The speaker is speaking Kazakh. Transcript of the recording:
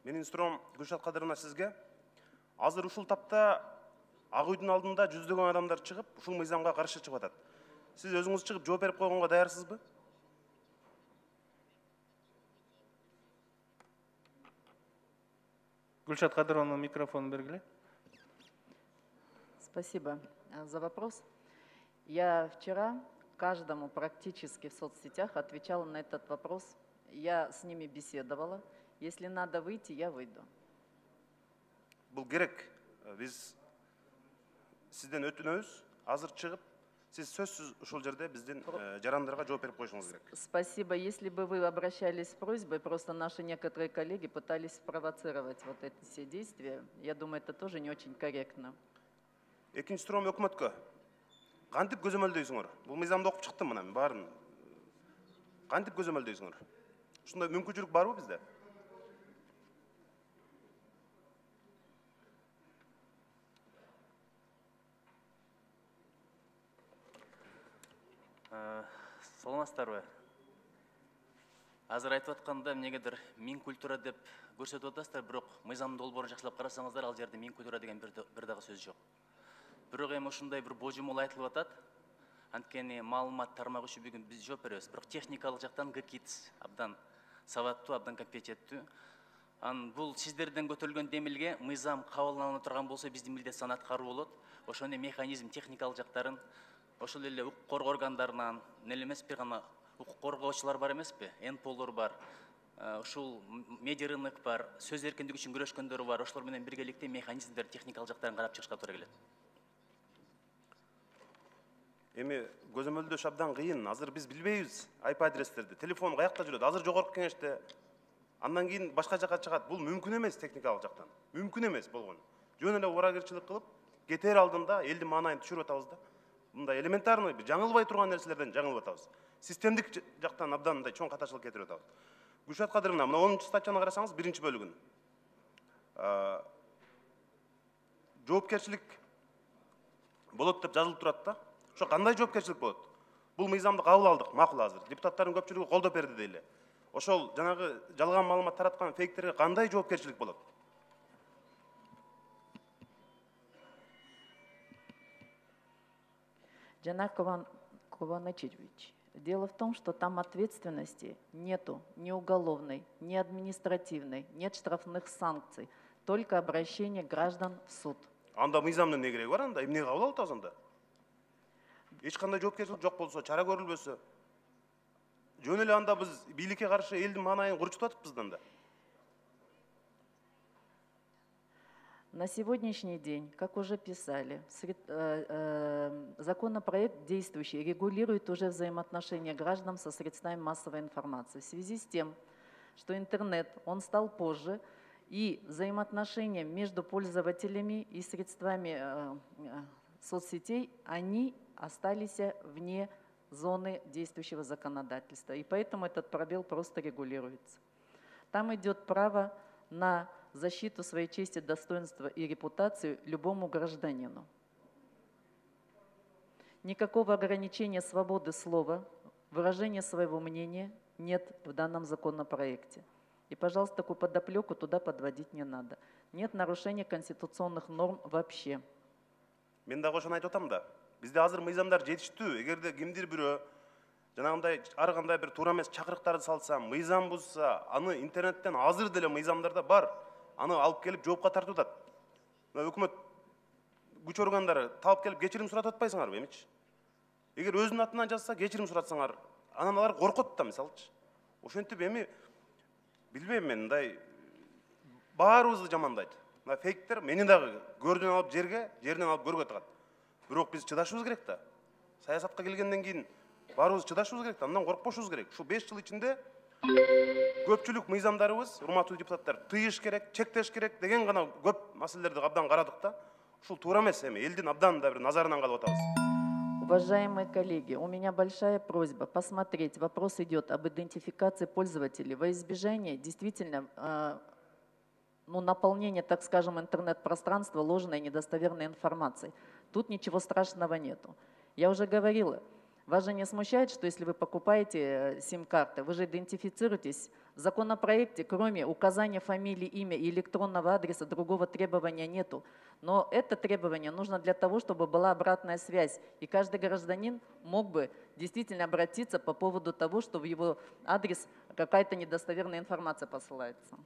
Менин суроом Гүлшат Кадыровна сизге. Азыр ушул тапта Ак үйдүн алдында жүздөгөн адамдар чыгып, ушул мыйзамга каршы чыгып атат. Сиз өзүңүз чыгып жооп берип койгонго даярсызбы? Гүлшат Кадыровна, микрофон бергиле. Спасибо за вопрос. Я вчера каждому практически в соцсетях отвечала на этот вопрос. Я с ними беседовала. Если надо выйти, я выйду. Бул керек. Биз сизден өтүнөбүз. Азыр чыгып, сиз сөзсүз ушул жерде биздин жарандарга жооп берип коюшуңуз керек. Спасибо. Если бы вы обращались с просьбой, просто наши некоторые коллеги пытались спровоцировать вот эти все действия. Я думаю, это тоже не очень корректно. Экинчи суроом өкмөткө. Кантип көзөмөлдөйсүңөр? Бул мыйзамды окуп чыктым мына, баарын. Кантип көзөмөлдөйсүңөр? Ушундай мүмкүнчүлүк барбы бизде? Саламатсыздарбы? Азыр айтып атканда эмнегедир мин культура деп көрсөтүп атасыздар, бирок мыйзамдын долбоорун жакшылап карасаңыздар, ал жерде мин культура деген бир дагы сөз жок. Бирок эми ушундай бир божомол айтылып атат. Анткени маалымат тармагы үчүн бүгүн биз жооп беребиз. Бирок техникалык жактан ГКИТС абдан сабаттуу, абдан компетенттүү. Бул сиздерден көтөрүлгөн демилге мыйзам кабылдана турган болсо биздин милдет сан аткаруу болот. Ошону механизм, техникалык жактарын ошол эле укук коргоо органдарынан, эле эмеспи гана укук коргоочулар бар эмеспи, НПОлор бар, ушул медиа рынок бар, сөз эркиндиги үчүн күрөшкөндөр бар, ошолор менен биргеликте механизмдер, техникалык жактарын карап чыгышка туура келет. Эми көзөмөлдөш абдан кыйын. Азыр биз билбейбиз IP адрестерди. Телефон каякта жүрөт? Азыр жогорку кеңеште. Андан кийин башка жака чыгат. Бул мүмкүн эмес техникалык жактан. Мүмкүн эмес болгон. Жөн эле урагерчилик кылып, кетер алдында элдин маанайын түшүрүп атабыз да. Мындай элементарный, жаңылбай турган нерселерден жаңылып атабыз. Системдик жактан абдан мындай чоң катачылык кетирип атабыз. Гүлшат Кадыровна, мына 10-чу статьяны карасаңыз, 1-чи бөлүгүн. Жоопкерчилик болот деп жазылып турат да. Ошо кандай жоопкерчилик болот? Бул мыйзамды кабыл алдык, макул азыр. Депутаттардын көпчүлүгү колдоп берди дейли. Ошол жанагы жалган маалымат тараткан фейктерге кандай жоопкерчилик болот? Жанар Кованачевич, дело в том, что там ответственности нету ни уголовной, ни административной, нет штрафных санкций, только обращение граждан в суд. Анда мыйзамдын не кереги бар анда? Эмне кабыл алып атабыз анда? Эч кандай жоопкерчилик жок болсо, чара көрүлбөсө, жөн эле анда биз бийликке каршы элдин маанайын курчутуп атыппыз да анда. На сегодняшний день, как уже писали, законопроект действующий регулирует уже взаимоотношения граждан со средствами массовой информации. В связи с тем, что интернет, он стал позже, и взаимоотношения между пользователями и средствами соцсетей, они остались вне зоны действующего законодательства. И поэтому этот пробел просто регулируется. Там идет право на защиту своей чести, достоинства и репутации любому гражданину. Никакого ограничения свободы слова, выражения своего мнения нет в данном законопроекте. И, пожалуйста, такую подоплеку туда подводить не надо. Нет нарушения конституционных норм вообще. Мен дагы ошону айтып атам да. Бизде азыр мыйзамдар жетиштүү. Эгерде кимдир бирөө жанагындай ар кандай бир туура эмес чакырыктарды салса, мыйзам бузса, аны интернеттен азыр деле мыйзамдарда бар. Аны алып келип жоопко тартып атат. Өкмөт күч органдары талап келип кечирим суратып атпайсыңарбы эмичи? Эгер өзүнүн атынан жазса, кечирим суратсаңар, анан алар коркот да, мисалчы. Ошентип эми билбейм мен, мындай баарыбызды жамандайт. Мына фейктер мени дагы көрдөн алып жерден алып көргө тыгат. Бирок биз чыдашыбыз керек да. Саясатка келгенден кийин баарыбыз чыдашыбыз керек да, андан коркпошубуз керек. Ушу 5 жыл ичинде көпчүлүк мыйзамдарыбыз, урматтуу депутаттар, тыйыш керек, чектеш керек деген гана көп маселелерди абдан карадык да. Ушул туура эмес эми, элдин абдан да бир назарынан калып атабыз. Уважаемые коллеги, у меня большая просьба посмотреть. Вопрос идет об идентификации пользователей во избежание действительно наполнения, так скажем, интернет-пространства ложной и недостоверной информацией. Тут ничего страшного нету. Я уже говорила, Вас же не смущает, что если вы покупаете сим-карты, вы же идентифицируетесь. В законопроекте, кроме указания фамилии, имя и электронного адреса, другого требования нету. Но это требование нужно для того, чтобы была обратная связь. И каждый гражданин мог бы действительно обратиться по поводу того, что в его адрес какая-то недостоверная информация посылается.